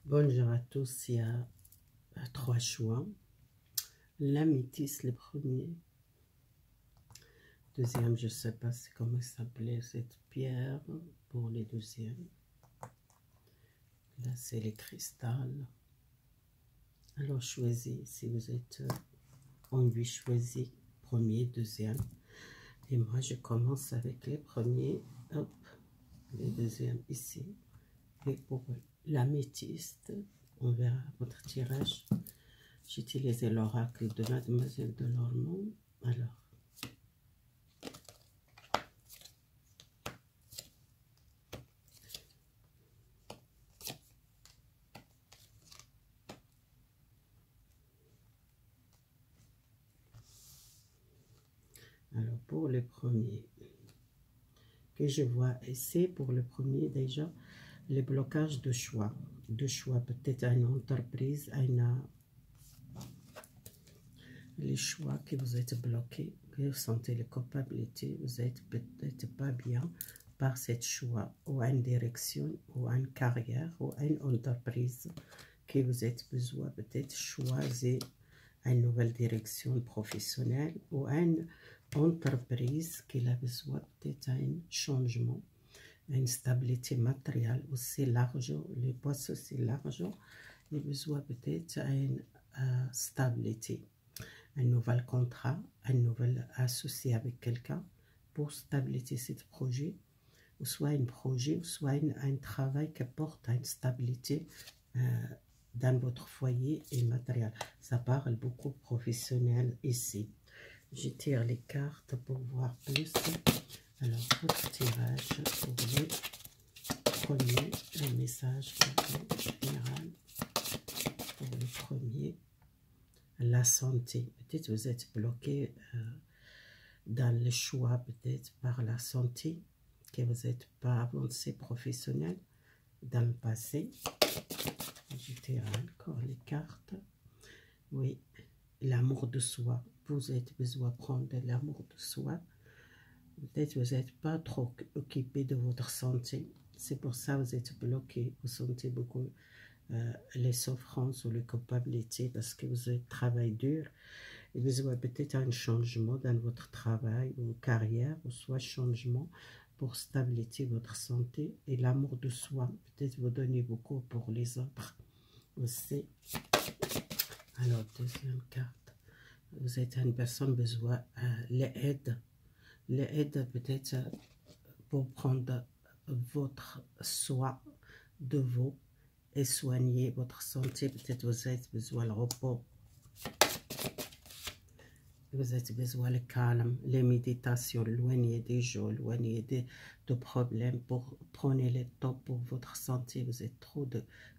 Bonjour à tous, il y a trois choix. L'améthyste, le premier. Deuxième, je ne sais pas comment s'appelait cette pierre pour les deuxièmes. Là, c'est les cristals. Alors, choisis si vous êtes en 8 choisis, premier, deuxième. Et moi, je commence avec les premiers. Hop, les deuxièmes ici. Et pour l'améthyste, on verra votre tirage. J'utilisais l'oracle de Mademoiselle de Lormont. Alors, pour le premier que je vois ici, pour le premier déjà, le blocage de choix. De choix, peut-être à une entreprise, les choix que vous êtes bloqués, que vous sentez la culpabilité, vous êtes peut-être pas bien par cette choix, ou à une direction, ou à une carrière, ou à une entreprise que vous êtes besoin, peut-être choisir une nouvelle direction professionnelle ou une entreprise qui a besoin peut-être d'un changement, une stabilité matérielle aussi, l'argent, les postes aussi, l'argent, il a besoin peut-être d'une stabilité, un nouvel contrat, un nouvel associé avec quelqu'un pour stabiliser ce projet, ou soit un projet, ou soit un travail qui porte à une stabilité dans votre foyer et matériel. Ça parle beaucoup professionnel ici. Je tire les cartes pour voir plus. Alors, votre tirage pour le premier, le message général pour le premier, la santé. Peut-être vous êtes bloqué dans le choix, peut-être par la santé, que vous n'êtes pas avancé professionnel dans le passé. Je tire encore les cartes. Oui, l'amour de soi. Vous avez besoin de prendre de l'amour de soi. Peut-être vous n'êtes pas trop occupé de votre santé. C'est pour ça que vous êtes bloqué. Vous sentez beaucoup les souffrances ou les culpabilités parce que vous avez travaillé dur. Et vous avez peut-être un changement dans votre travail ou carrière, ou soit changement pour stabiliser votre santé et l'amour de soi. Peut-être vous donnez beaucoup pour les autres aussi. Alors, deuxième carte. Vous êtes une personne besoin l'aide. L'aide peut-être pour prendre votre soin de vous et soigner votre santé. Peut-être vous avez besoin de repos. Vous avez besoin de calme, les méditations, loigner des jeux, loigner de problèmes, pour prendre le temps pour votre santé. Vous êtes trop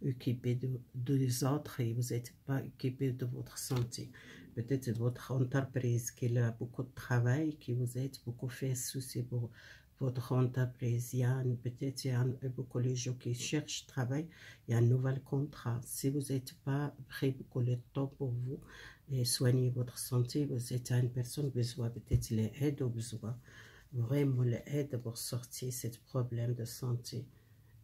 occupé des autres et vous n'êtes pas occupé de votre santé. Peut-être votre entreprise qui a beaucoup de travail, qui vous êtes beaucoup fait souci pour votre entreprise. Il y a peut-être beaucoup de gens qui cherchent travail, il y a un nouvel contrat. Si vous n'êtes pas pris beaucoup de temps pour vous, et soigner votre santé, vous êtes une personne qui besoin peut-être l'aide ou besoin vraiment l'aide pour sortir de ce problème de santé.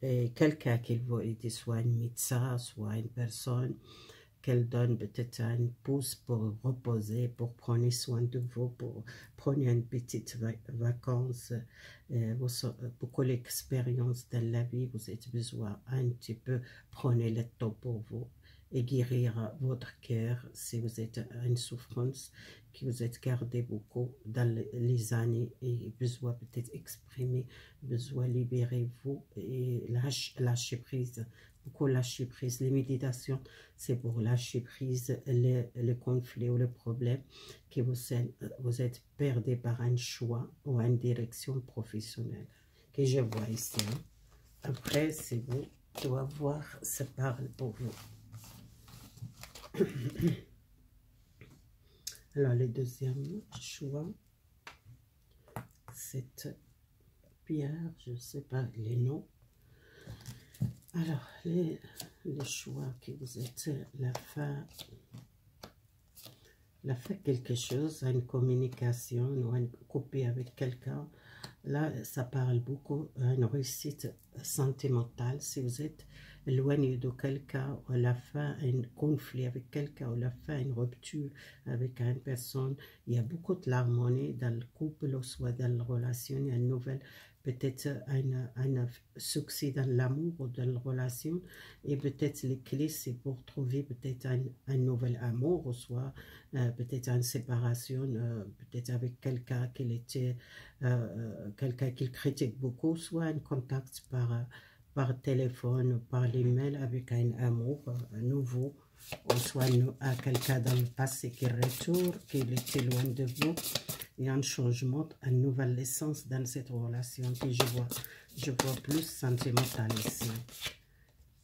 Et quelqu'un qui va aider, soit un médecin, soit une personne qu'elle donne peut-être une pause pour reposer, pour prendre soin de vous, pour prendre une petite vacances. Beaucoup d'expérience dans la vie, vous avez besoin un petit peu, prenez le temps pour vous et guérir votre cœur si vous êtes une souffrance que vous êtes gardé beaucoup dans les années et besoin peut-être exprimer, besoin libérer vous et lâcher prise. Beaucoup lâcher prise. Les méditations, c'est pour lâcher prise le conflit ou le problème que vous êtes perdu par un choix ou une direction professionnelle que je vois ici. Après, c'est vous qui doit voir, ça parle pour vous. Alors, le deuxième choix, cette pierre, je ne sais pas les noms. Alors, les choix que vous êtes, la fait quelque chose, une communication ou une copie avec quelqu'un. Là, ça parle beaucoup d'une réussite sentimentale. Si vous êtes éloigné de quelqu'un, ou à la fin un conflit avec quelqu'un, ou à la fin une rupture avec une personne. Il y a beaucoup de l'harmonie dans le couple, ou soit dans la relation, il y a une nouvelle, peut-être un succès dans l'amour ou dans la relation, et peut-être les clés, c'est pour trouver peut-être un nouvel amour, ou soit peut-être une séparation, peut-être avec quelqu'un qui était, quelqu'un qu'il critique beaucoup, soit un contact par téléphone ou par l'email avec un amour nouveau, ou soit à quelqu'un dans le passé qui retourne, qui était loin de vous. Il y a un changement, une nouvelle essence dans cette relation que je vois plus sentimental ici.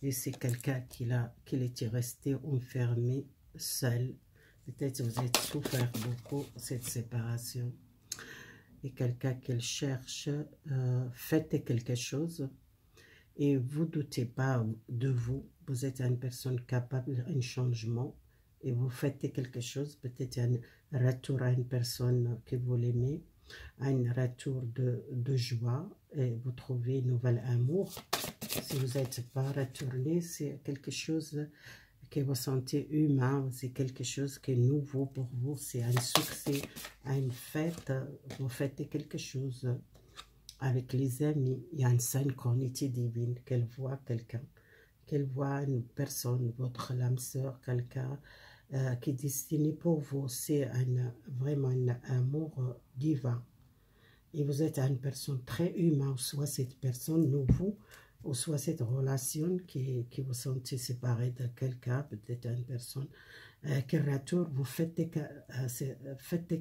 Et c'est quelqu'un qui était resté enfermé, seul. Peut-être vous avez souffert beaucoup cette séparation. Et quelqu'un qui cherche, faites quelque chose. Et vous ne doutez pas de vous. Vous êtes une personne capable d'un changement. Et vous faites quelque chose, peut-être un retour à une personne que vous l'aimez, un retour de joie, et vous trouvez un nouvel amour. Si vous n'êtes pas retourné, c'est quelque chose que vous sentez humain, c'est quelque chose qui est nouveau pour vous, c'est un succès, une fête, vous faites quelque chose avec les amis, il y a une synchronicité divine, qu'elle voit quelqu'un, qu'elle voit une personne, votre âme sœur, quelqu'un qui est destiné pour vous, c'est vraiment un amour divin. Et vous êtes une personne très humaine, soit cette personne nouveau, ou soit cette relation qui vous sentez séparé de quelqu'un, peut-être une personne qui retourne, vous faites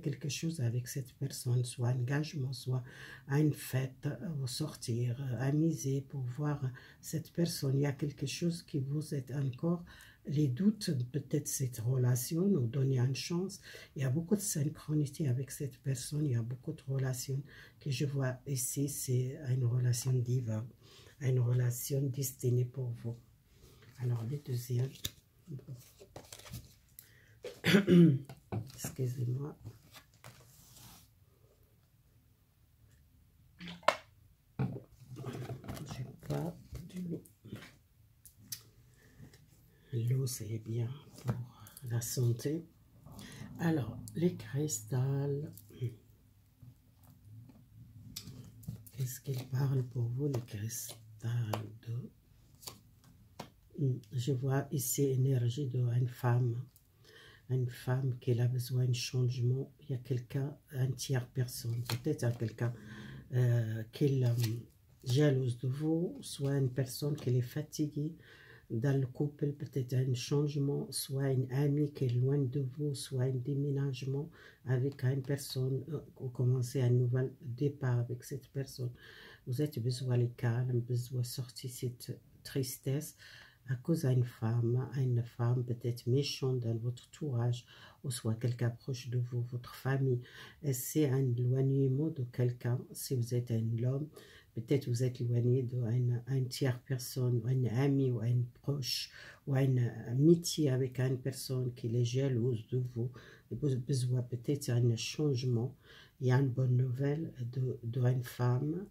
quelque chose avec cette personne, soit un engagement, soit une fête, vous sortir, amuser pour voir cette personne. Il y a quelque chose qui vous est encore les doutes, peut-être cette relation, nous donner une chance. Il y a beaucoup de synchronicité avec cette personne, il y a beaucoup de relations que je vois ici, c'est une relation divine, une relation destinée pour vous. Alors, les deuxièmes. Excusez-moi. J'ai pas du l'eau. L'eau, c'est bien pour la santé. Alors, les cristals. Qu'est-ce qu'ils parlent pour vous, les cristals de... Je vois ici l'énergie d'une femme. Une femme qui a besoin de changement. Il y a quelqu'un, un tiers personne, peut-être quelqu'un qui est jalouse de vous, soit une personne qui est fatiguée dans le couple, peut-être un changement, soit une amie qui est loin de vous, soit un déménagement avec une personne, ou commencer un nouvel départ avec cette personne. Vous avez besoin de calme, besoin de sortir cette tristesse à cause d'une femme peut-être méchante dans votre entourage, ou soit quelqu'un proche de vous, votre famille. C'est un éloignement de quelqu'un. Si vous êtes un homme, peut-être vous êtes éloigné d'une tierce personne, ou un ami, ou un proche, ou une amitié avec une personne qui est jalouse de vous. Vous avez besoin peut-être d'un changement. Il y a une bonne nouvelle d'une femme,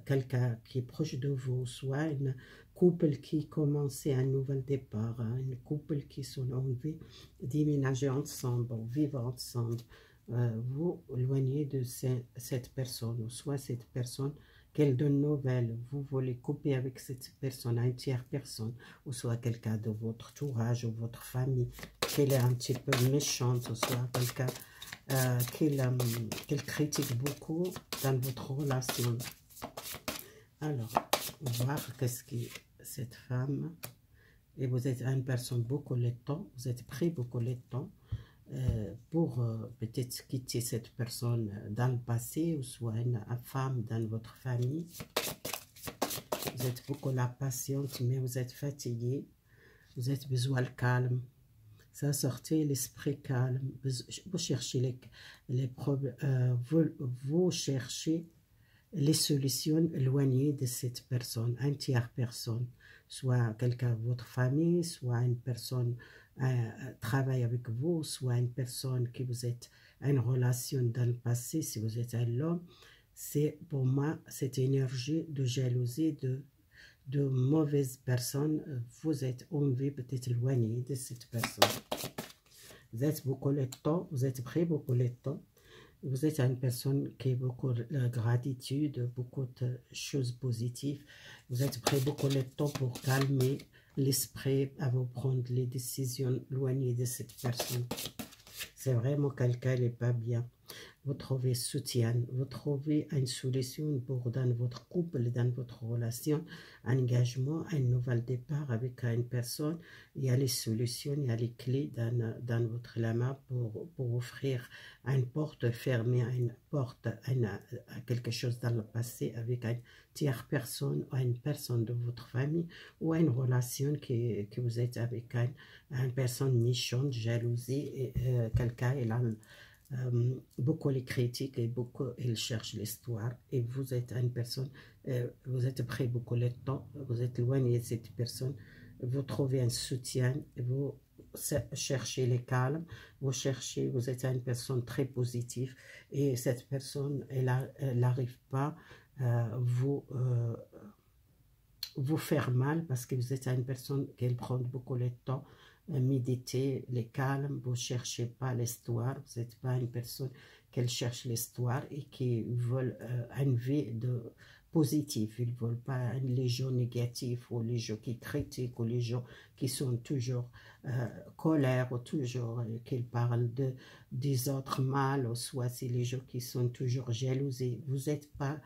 quelqu'un qui est proche de vous, soit un couple qui commence un nouvel départ, un couple qui sont envie de déménager ensemble, vivre ensemble. Vous éloignez de cette personne, ou soit cette personne qu'elle donne nouvelle, vous voulez couper avec cette personne, une tierce personne, ou soit quelqu'un de votre entourage ou votre famille, qu'elle est un petit peu méchante, ou soit quelqu'un qu'elle critique beaucoup dans votre relation. Alors, voir qu'est-ce que cette femme, et vous êtes une personne beaucoup de temps, vous êtes pris beaucoup de temps pour peut-être quitter cette personne dans le passé, ou soit une femme dans votre famille. Vous êtes beaucoup la patiente, mais vous êtes fatigué, vous avez besoin de calme. Ça sortez l'esprit calme, vous cherchez les problèmes, vous cherchez les solutions éloignées de cette personne, une tierce personne, soit quelqu'un de votre famille, soit une personne travaille avec vous, soit une personne qui vous êtes une relation dans le passé, si vous êtes un homme. C'est pour moi cette énergie de jalousie, de mauvaises personnes. Vous êtes envie peut-être éloigné de cette personne. Vous êtes beaucoup de temps, vous êtes pris beaucoup de temps. Vous êtes une personne qui a beaucoup de gratitude, beaucoup de choses positives. Vous êtes pris beaucoup de temps pour calmer l'esprit, à vous prendre les décisions éloignées de cette personne. C'est vraiment quelqu'un qui n'est pas bien. Vous trouvez soutien, vous trouvez une solution pour dans votre couple, dans votre relation, un engagement, un nouvel départ avec une personne. Il y a les solutions, il y a les clés dans votre lama pour offrir une porte, fermer une porte à quelque chose dans le passé avec une tierce personne ou une personne de votre famille ou une relation que vous êtes avec une personne méchante, jalousie, et quelqu'un il a beaucoup les critiques et beaucoup ils cherchent l'histoire et vous êtes une personne, vous êtes pris beaucoup de temps, vous êtes éloigné de cette personne, vous trouvez un soutien, vous cherchez le calme, vous êtes une personne très positive et cette personne elle n'arrive pas vous faire mal parce que vous êtes une personne qui prend beaucoup de temps, méditer, le calme, vous ne cherchez pas l'histoire, vous n'êtes pas une personne qui cherche l'histoire et qui veut une vie positive, ils ne veulent pas les gens négatifs ou les gens qui critiquent ou les gens qui sont toujours colère ou toujours qu'ils parlent des autres mal, ou soit c'est les gens qui sont toujours jalousie. Vous n'êtes pas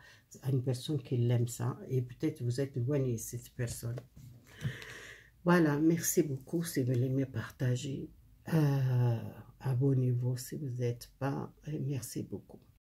une personne qui l'aime ça et peut-être vous êtes éloigné de cette personne. Voilà, merci beaucoup si vous l'aimez partager. Abonnez-vous si vous n'êtes pas. Et merci beaucoup.